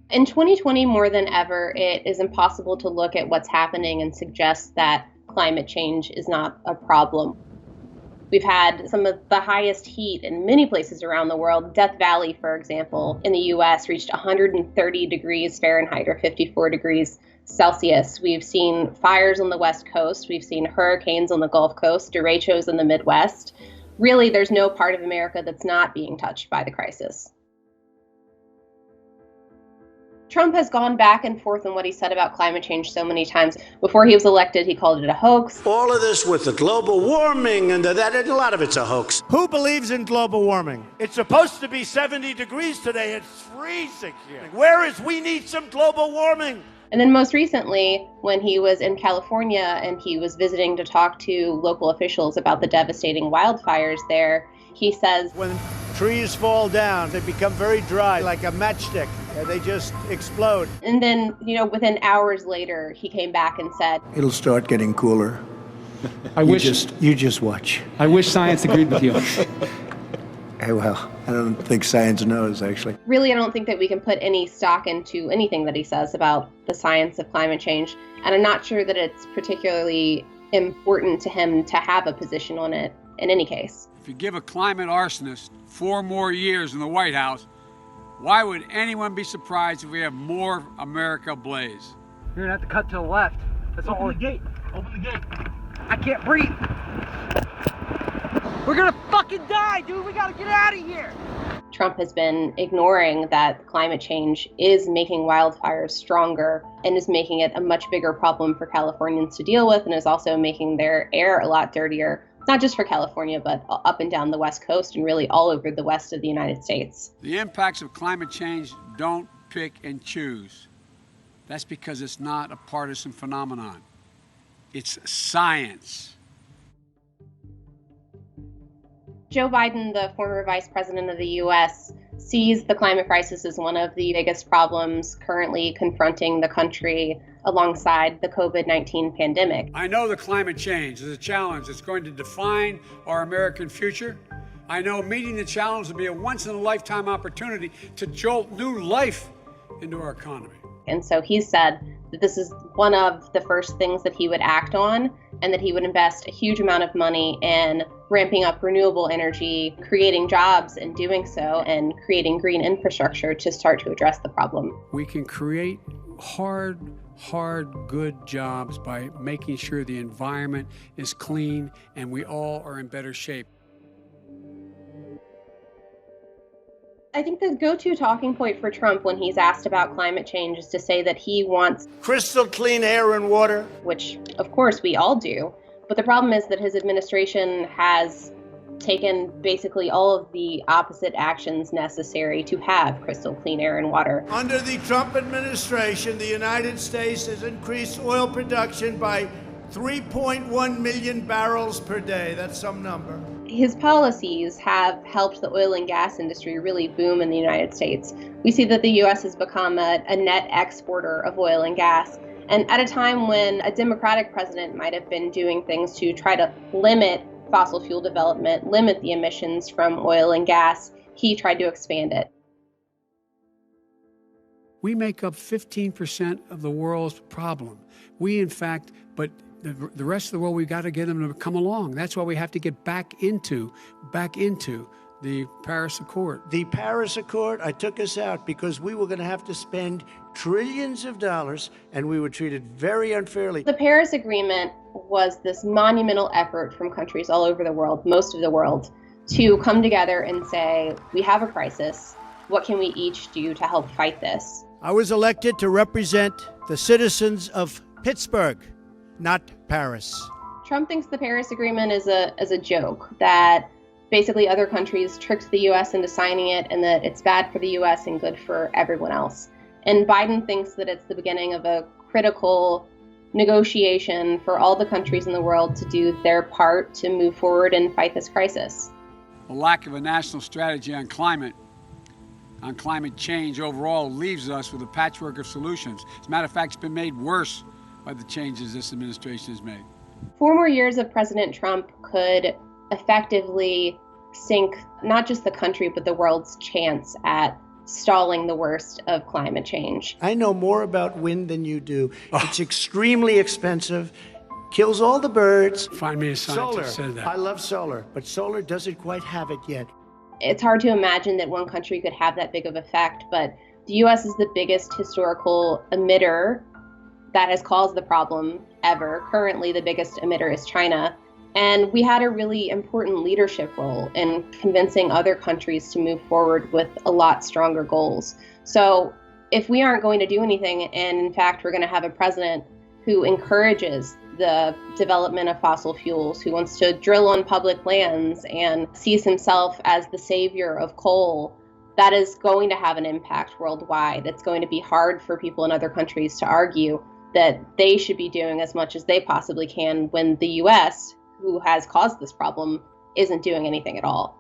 In 2020, more than ever, it is impossible to look at what's happening and suggest that climate change is not a problem. We've had some of the highest heat in many places around the world. Death Valley, for example, in the US reached 130 degrees Fahrenheit or 54 degrees Celsius. We've seen fires on the West Coast. We've seen hurricanes on the Gulf Coast, derechos in the Midwest. Really, there's no part of America that's not being touched by the crisis. Trump has gone back and forth on what he said about climate change so many times. Before he was elected, he called it a hoax. All of this with the global warming and that, a lot of it's a hoax. Who believes in global warming? It's supposed to be 70 degrees today. It's freezing here. Where is we need some global warming? And then most recently, when he was in California and he was visiting to talk to local officials about the devastating wildfires there, he says, when trees fall down, they become very dry, like a matchstick. They just explode. And then, within hours later, he came back and said, it'll start getting cooler. You just watch. I wish science agreed with you. Well, I don't think science knows, actually. Really, I don't think that we can put any stock into anything that he says about the science of climate change. And I'm not sure that it's particularly important to him to have a position on it in any case. If you give a climate arsonist 4 more years in the White House, why would anyone be surprised if we have more America ablaze? You're gonna have to cut to the left. That's all. Open the gate. Open the gate. I can't breathe. We're gonna fucking die, dude. We gotta get out of here. Trump has been ignoring that climate change is making wildfires stronger and is making it a much bigger problem for Californians to deal with, and is also making their air a lot dirtier, not just for California, but up and down the West Coast and really all over the west of the United States. The impacts of climate change don't pick and choose. That's because it's not a partisan phenomenon. It's science. Joe Biden, the former vice president of the U.S., sees the climate crisis as one of the biggest problems currently confronting the country alongside the COVID-19 pandemic. I know the climate change is a challenge that's going to define our American future. I know meeting the challenge will be a once-in-a-lifetime opportunity to jolt new life into our economy. And so he said that this is one of the first things that he would act on, and that he would invest a huge amount of money in ramping up renewable energy, creating jobs in doing so, and creating green infrastructure to start to address the problem. We can create hard, good jobs by making sure the environment is clean and we all are in better shape. I think the go-to talking point for Trump when he's asked about climate change is to say that he wants crystal clean air and water, which of course we all do. But the problem is that his administration has taken basically all of the opposite actions necessary to have crystal clean air and water. Under the Trump administration, the United States has increased oil production by 3.1 million barrels per day. That's some number. His policies have helped the oil and gas industry really boom in the United States. We see that the U.S. has become a net exporter of oil and gas. And at a time when a Democratic president might have been doing things to try to limit fossil fuel development, limit the emissions from oil and gas, he tried to expand it. We make up 15% of the world's problem. We, in fact, but the rest of the world, we've got to get them to come along. That's why we have to get back into the Paris Accord. The Paris Accord, I took us out because we were going to have to spend trillions of dollars and we were treated very unfairly. The Paris Agreement was this monumental effort from countries all over the world, most of the world, to come together and say, we have a crisis. What can we each do to help fight this? I was elected to represent the citizens of Pittsburgh, not Paris. Trump thinks the Paris Agreement is a joke, that basically other countries tricked the U.S. into signing it and that it's bad for the U.S. and good for everyone else. And Biden thinks that it's the beginning of a critical negotiation for all the countries in the world to do their part to move forward and fight this crisis. The lack of a national strategy on climate change overall leaves us with a patchwork of solutions. As a matter of fact, it's been made worse by the changes this administration has made. 4 more years of President Trump could effectively sink not just the country, but the world's chance at stalling the worst of climate change. I know more about wind than you do. It's extremely expensive, kills all the birds. Find me a scientist Solar. said that. I love solar, but solar doesn't quite have it yet. It's hard to imagine that one country could have that big of effect, but the U.S. is the biggest historical emitter that has caused the problem ever. Currently, the biggest emitter is China. And we had a really important leadership role in convincing other countries to move forward with a lot stronger goals. So if we aren't going to do anything, and in fact, we're going to have a president who encourages the development of fossil fuels, who wants to drill on public lands and sees himself as the savior of coal, that is going to have an impact worldwide. It's going to be hard for people in other countries to argue that they should be doing as much as they possibly can when the U.S., who has caused this problem, isn't doing anything at all.